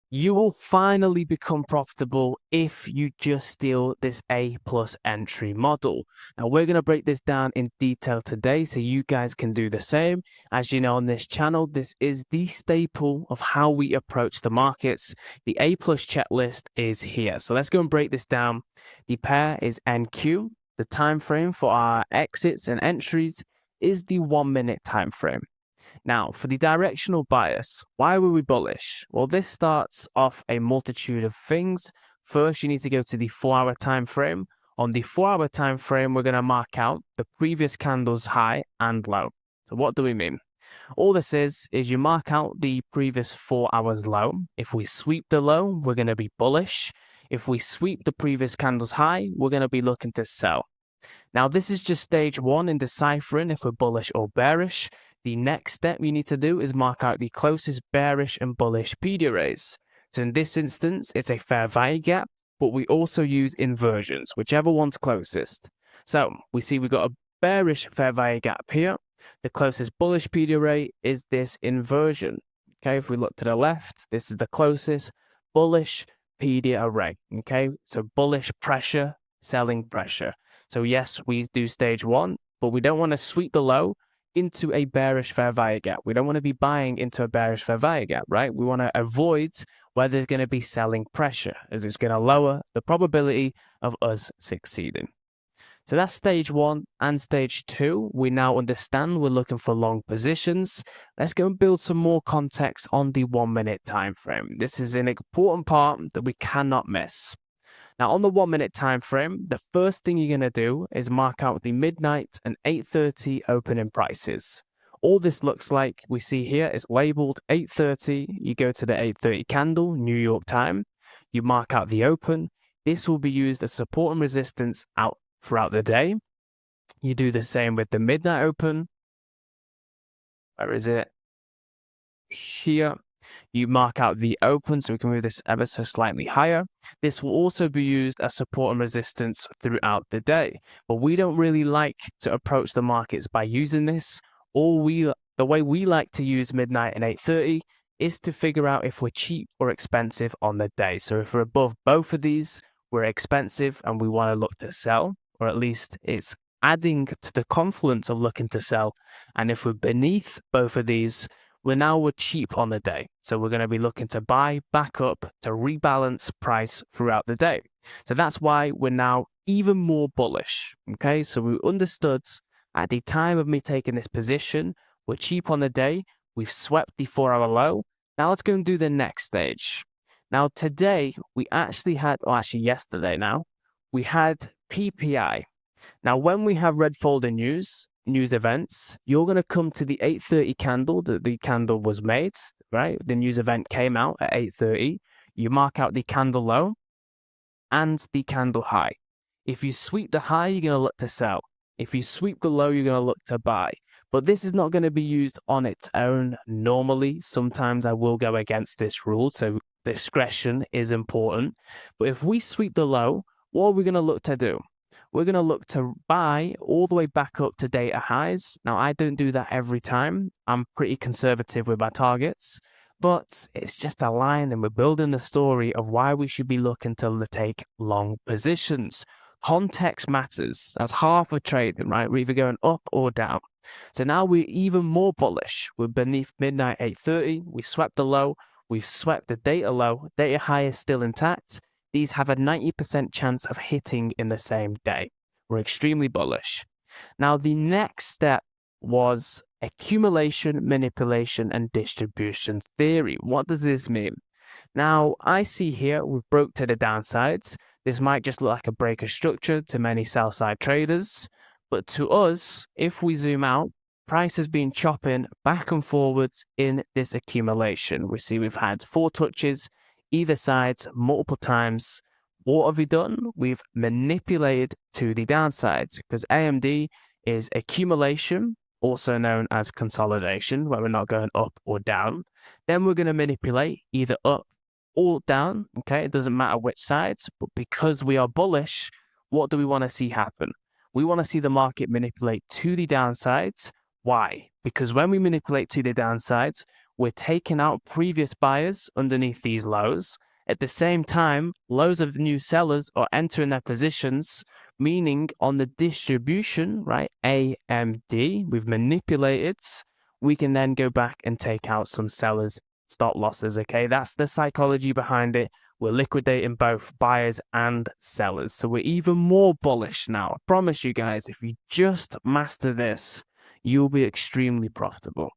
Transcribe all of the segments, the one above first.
You will finally become profitable if you just steal this A plus entry model. Now, we're going to break this down in detail today so you guys can do the same. As you know, on this channel, this is the staple of how we approach the markets. The A plus checklist is here. So let's go and break this down. The pair is NQ. The time frame for our exits and entries is the 1 minute time frame. Now, for the directional bias, why were we bullish? Well, this starts off a multitude of things. First, you need to go to the 4-hour time frame. On the 4-hour time frame, we're going to mark out the previous candle's high and low. So what do we mean? All this is you mark out the previous 4 hours low. If we sweep the low, we're going to be bullish. If we sweep the previous candle's high, we're going to be looking to sell. Now, this is just stage one in deciphering if we're bullish or bearish. The next step you need to do is mark out the closest bearish and bullish PD arrays. So in this instance, it's a fair value gap, but we also use inversions, whichever one's closest. So we see we've got a bearish fair value gap here. The closest bullish PD array is this inversion. Okay, if we look to the left, this is the closest bullish PD array. Okay, so bullish pressure, selling pressure. So yes, we do stage one, but we don't want to sweep the low into a bearish fair value gap. We don't want to be buying into a bearish fair value gap, right? We want to avoid where there's going to be selling pressure, as it's going to lower the probability of us succeeding. So that's stage one and stage two. We now understand we're looking for long positions. Let's go and build some more context on the 1 minute time frame. This is an important part that we cannot miss. Now, on the 1 minute time frame, the first thing you're going to do is mark out the midnight and 8:30 opening prices. All this looks like we see here is labeled 8:30. You go to the 8:30 candle, New York time. You mark out the open. This will be used as support and resistance out throughout the day. You do the same with the midnight open. Where is it? Here. You mark out the open, so we can move this ever so slightly higher. This will also be used as support and resistance throughout the day. But we don't really like to approach the markets by using this. The way we like to use midnight and 8:30 is to figure out if we're cheap or expensive on the day. So if we're above both of these, we're expensive and we want to look to sell, or at least it's adding to the confluence of looking to sell. And if we're beneath both of these, we're cheap on the day. So we're going to be looking to buy back up to rebalance price throughout the day. So that's why we're now even more bullish. Okay, so we understood at the time of me taking this position, we're cheap on the day. We've swept the 4-hour low. Now let's go and do the next stage. Now today we actually had, or actually yesterday now, we had PPI. Now when we have red folder news events, you're going to come to the 8:30 candle that the candle was made, right? The news event came out at 8:30. You mark out the candle low and the candle high. If you sweep the high, you're going to look to sell. If you sweep the low, you're going to look to buy. But this is not going to be used on its own normally. Sometimes I will go against this rule, so discretion is important. But if we sweep the low, what are we going to look to do? We're going to look to buy all the way back up to data highs. Now, I don't do that every time. I'm pretty conservative with my targets, but it's just a line and we're building the story of why we should be looking to take long positions. Context matters. That's half of trading, right? We're either going up or down. So now we're even more bullish. We're beneath midnight 8:30. We swept the low. We've swept the data low. Data high is still intact. These have a 90% chance of hitting in the same day. We're extremely bullish. Now, the next step was accumulation, manipulation, and distribution theory. What does this mean? Now, I see here we've broke to the downsides. This might just look like a breaker structure to many sell-side traders. But to us, if we zoom out, price has been chopping back and forwards in this accumulation. We see we've had 4 touches either sides multiple times. What have we done? We've manipulated to the downsides because AMD is accumulation, also known as consolidation, where we're not going up or down. Then we're going to manipulate either up or down. Okay, it doesn't matter which sides, but because we are bullish, what do we want to see happen? We want to see the market manipulate to the downsides Why? Because when we manipulate to the downsides, we're taking out previous buyers underneath these lows. At the same time, loads of new sellers are entering their positions, meaning on the distribution, right, AMD, we've manipulated, we can then go back and take out some sellers' stop losses, okay? That's the psychology behind it. We're liquidating both buyers and sellers. So we're even more bullish now. I promise you guys, if you just master this, you'll be extremely profitable.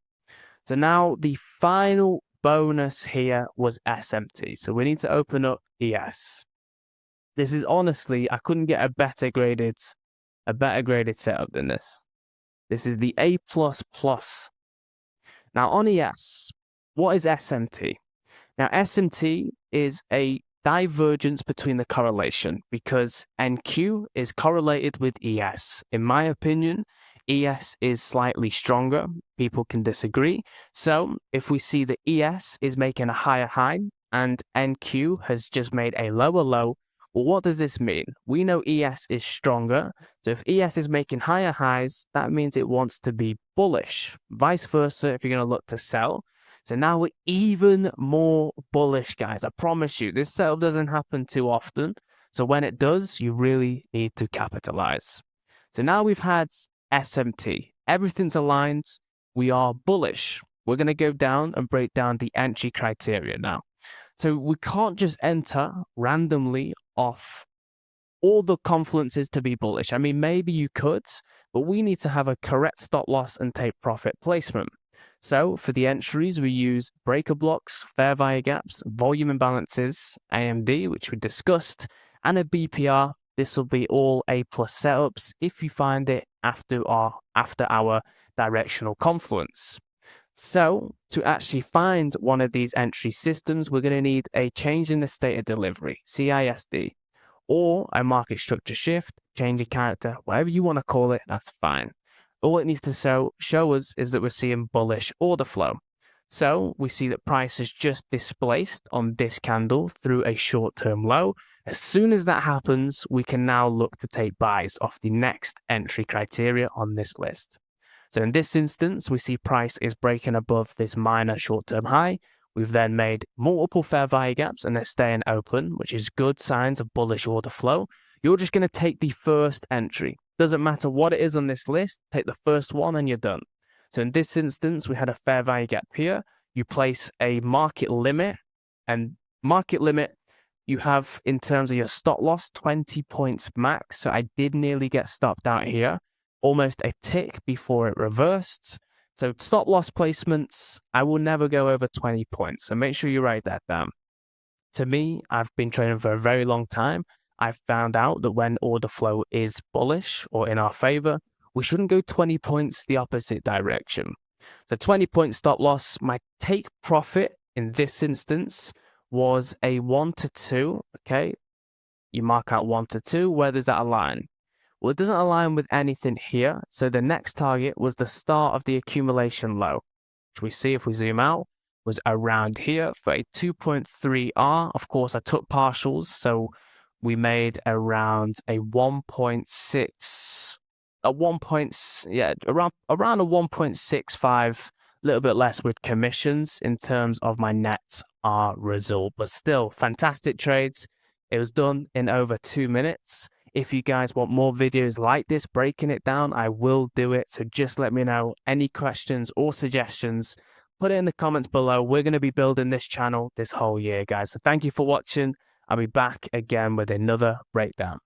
So now the final bonus here was SMT. So we need to open up ES. This is honestly, I couldn't get a better graded setup than this. This is the A++. Now on ES, what is SMT? Now SMT is a divergence between the correlation because NQ is correlated with ES. In my opinion, ES is slightly stronger. People can disagree. So if we see that ES is making a higher high and NQ has just made a lower low, well, what does this mean? We know ES is stronger. So if ES is making higher highs, that means it wants to be bullish. Vice versa, if you're going to look to sell. So now we're even more bullish, guys. I promise you, this setup doesn't happen too often. So when it does, you really need to capitalize. So now we've had SMT. Everything's aligned. We are bullish. We're going to go down and break down the entry criteria now. So we can't just enter randomly off all the confluences to be bullish. I mean, maybe you could, but we need to have a correct stop loss and take profit placement. So for the entries, we use breaker blocks, fair value gaps, volume imbalances, AMD, which we discussed, and a BPR. This will be all A+ setups if you find it after our directional confluence. So to actually find one of these entry systems, we're going to need a change in the state of delivery, CISD, or a market structure shift, change of character, whatever you want to call it, that's fine. All it needs to show us is that we're seeing bullish order flow. So we see that price has just displaced on this candle through a short-term low. As soon as that happens, we can now look to take buys off the next entry criteria on this list. So in this instance, we see price is breaking above this minor short-term high. We've then made multiple fair value gaps and they're staying open, which is good signs of bullish order flow. You're just going to take the first entry. Doesn't matter what it is on this list, take the first one and you're done. So in this instance, we had a fair value gap here. You place a market limit, and market limit you have in terms of your stop loss, 20 points max. So I did nearly get stopped out here, almost a tick before it reversed. So stop loss placements, I will never go over 20 points. So make sure you write that down. To me, I've been trading for a very long time. I've found out that when order flow is bullish or in our favor, we shouldn't go 20 points the opposite direction. So 20 point stop loss, my take profit in this instance was a 1 to 2, okay? You mark out 1 to 2, where does that align? Well, it doesn't align with anything here. So the next target was the start of the accumulation low, which we see if we zoom out, was around here for a 2.3R. Of course, I took partials, so we made around a 1.6, around a 1.65, a little bit less with commissions in terms of my net R result, but still fantastic trades. It was done in over 2 minutes. If you guys want more videos like this, breaking it down, I will do it. So just let me know any questions or suggestions. Put it in the comments below. We're going to be building this channel this whole year, guys. So thank you for watching. I'll be back again with another breakdown.